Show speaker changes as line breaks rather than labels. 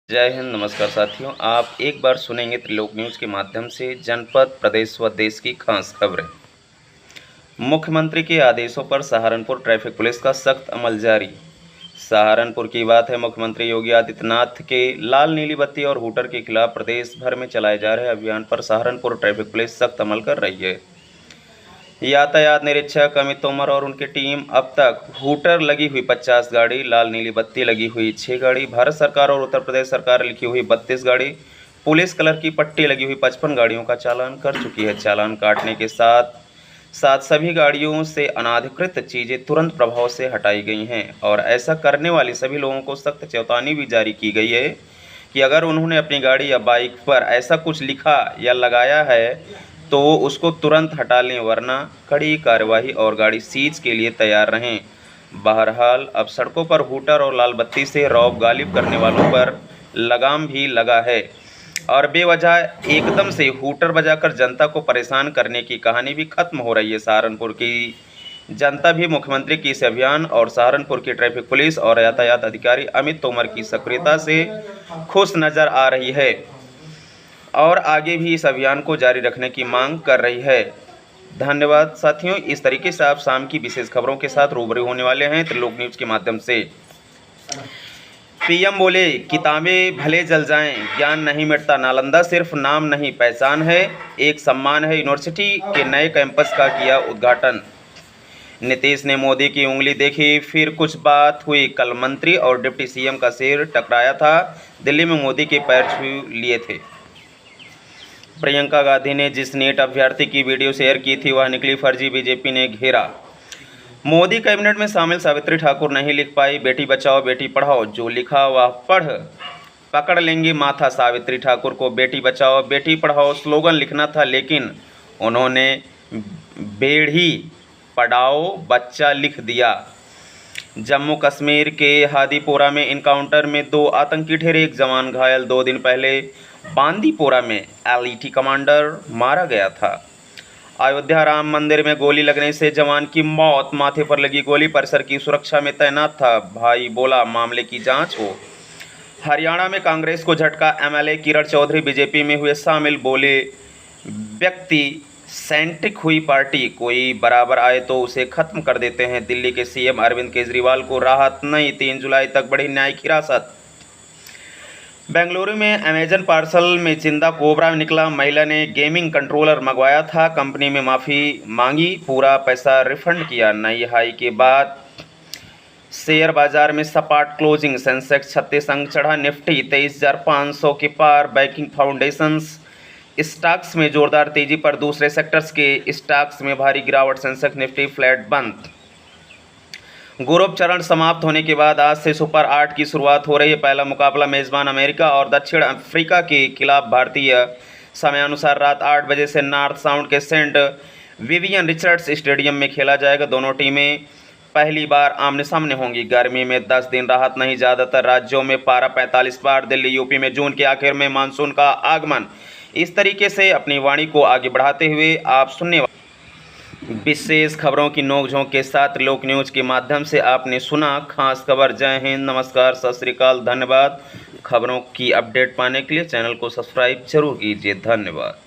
जय हिंद, नमस्कार साथियों। आप एक बार सुनेंगे त्रिलोक न्यूज़ के माध्यम से जनपद, प्रदेश व देश की खास खबरें। मुख्यमंत्री के आदेशों पर सहारनपुर ट्रैफिक पुलिस का सख्त अमल जारी। सहारनपुर की बात है। मुख्यमंत्री योगी आदित्यनाथ के लाल नीली बत्ती और हूटर के खिलाफ प्रदेश भर में चलाए जा रहे अभियान पर सहारनपुर ट्रैफिक पुलिस सख्त अमल कर रही है। यातायात निरीक्षक अमित तोमर और उनकी टीम अब तक हूटर लगी हुई 50 गाड़ी, लाल नीली बत्ती लगी हुई 6 गाड़ी, भारत सरकार और उत्तर प्रदेश सरकार लिखी हुई 32 गाड़ी, पुलिस कलर की पट्टी लगी हुई 55 गाड़ियों का चालान कर चुकी है। चालान काटने के साथ साथ सभी गाड़ियों से अनाधिकृत चीज़ें तुरंत प्रभाव से हटाई गई हैं और ऐसा करने वाले सभी लोगों को सख्त चेतावनी भी जारी की गई है कि अगर उन्होंने अपनी गाड़ी या बाइक पर ऐसा कुछ लिखा या लगाया है तो उसको तुरंत हटा लें, वरना कड़ी कार्रवाई और गाड़ी सीज के लिए तैयार रहें। बहरहाल अब सड़कों पर हूटर और लाल बत्ती से रौब गालिब करने वालों पर लगाम भी लगा है और बेवजह एकदम से हूटर बजाकर जनता को परेशान करने की कहानी भी खत्म हो रही है। सहारनपुर की जनता भी मुख्यमंत्री की इस अभियान और सहारनपुर की ट्रैफिक पुलिस और यातायात अधिकारी अमित तोमर की सक्रियता से खुश नज़र आ रही है और आगे भी इस अभियान को जारी रखने की मांग कर रही है। धन्यवाद साथियों। इस तरीके से आप शाम की विशेष खबरों के साथ रूबरू होने वाले हैं त्रिलोक न्यूज़ के माध्यम से। पीएम बोले, किताबें भले जल जाएं, ज्ञान नहीं मिटता। नालंदा सिर्फ नाम नहीं, पहचान है, एक सम्मान है। यूनिवर्सिटी के नए कैंपस का किया उद्घाटन। नीतीश ने मोदी की उंगली देखी, फिर कुछ बात हुई। कल मंत्री और डिप्टी सीएम का सिर टकराया था। दिल्ली में मोदी के पैर छू लिए थे। प्रियंका गांधी ने जिस नीट अभ्यर्थी की वीडियो शेयर की थी वह निकली फर्जी, बीजेपी ने घेरा। मोदी कैबिनेट में शामिल सावित्री ठाकुर नहीं लिख पाई बेटी बचाओ बेटी पढ़ाओ, जो लिखा वह पकड़ लेंगे माथा। सावित्री ठाकुर को बेटी बचाओ बेटी पढ़ाओ स्लोगन लिखना था, लेकिन उन्होंने बेड़ी पढ़ाओ बच्चा लिख दिया। जम्मू कश्मीर के हादीपोरा में इनकाउंटर में 2 आतंकी ठहरे, एक जवान घायल। 2 दिन पहले बांदीपोरा में एलईटी कमांडर मारा गया था। अयोध्या राम मंदिर में गोली लगने से जवान की मौत, माथे पर लगी गोली, परिसर की सुरक्षा में तैनात था। भाई बोला मामले की जांच हो। हरियाणा में कांग्रेस को झटका, एमएलए किरण चौधरी बीजेपी में हुए शामिल। बोले, व्यक्ति सेंट्रिक हुई पार्टी, कोई बराबर आए तो उसे खत्म कर देते हैं। दिल्ली के सीएम अरविंद केजरीवाल को राहत नहीं, 3 जुलाई तक बढ़ी न्यायिक हिरासत। बेंगलुरु में अमेजन पार्सल में जिंदा कोबरा निकला। महिला ने गेमिंग कंट्रोलर मंगवाया था, कंपनी में माफ़ी मांगी, पूरा पैसा रिफंड किया। नई हाई के बाद शेयर बाजार में सपाट क्लोजिंग, सेंसेक्स 36 अंक चढ़ा, निफ्टी 23,500 के पार। बैंकिंग फाउंडेशंस स्टॉक्स में जोरदार तेजी पर, दूसरे सेक्टर्स के स्टॉक्स में भारी गिरावट, सेंसेक्स निफ्टी फ्लैट बंद। ग्रुप चरण समाप्त होने के बाद आज से सुपर 8 की शुरुआत हो रही है। पहला मुकाबला मेज़बान अमेरिका और दक्षिण अफ्रीका के खिलाफ भारतीय समयानुसार रात 8 बजे से नॉर्थ साउंड के सेंट विवियन रिचर्ड्स स्टेडियम में खेला जाएगा। दोनों टीमें पहली बार आमने सामने होंगी। गर्मी में 10 दिन राहत नहीं, ज़्यादातर राज्यों में पारा 45 पार। दिल्ली यूपी में जून के आखिर में मानसून का आगमन। इस तरीके से अपनी वाणी को आगे बढ़ाते हुए आप सुनने विशेष खबरों की नोकझोंक के साथ त्रिलोक न्यूज़ के माध्यम से आपने सुना खास खबर। जय हिंद, नमस्कार, सत श्री अकाल, धन्यवाद। खबरों की अपडेट पाने के लिए चैनल को सब्सक्राइब जरूर कीजिए। धन्यवाद।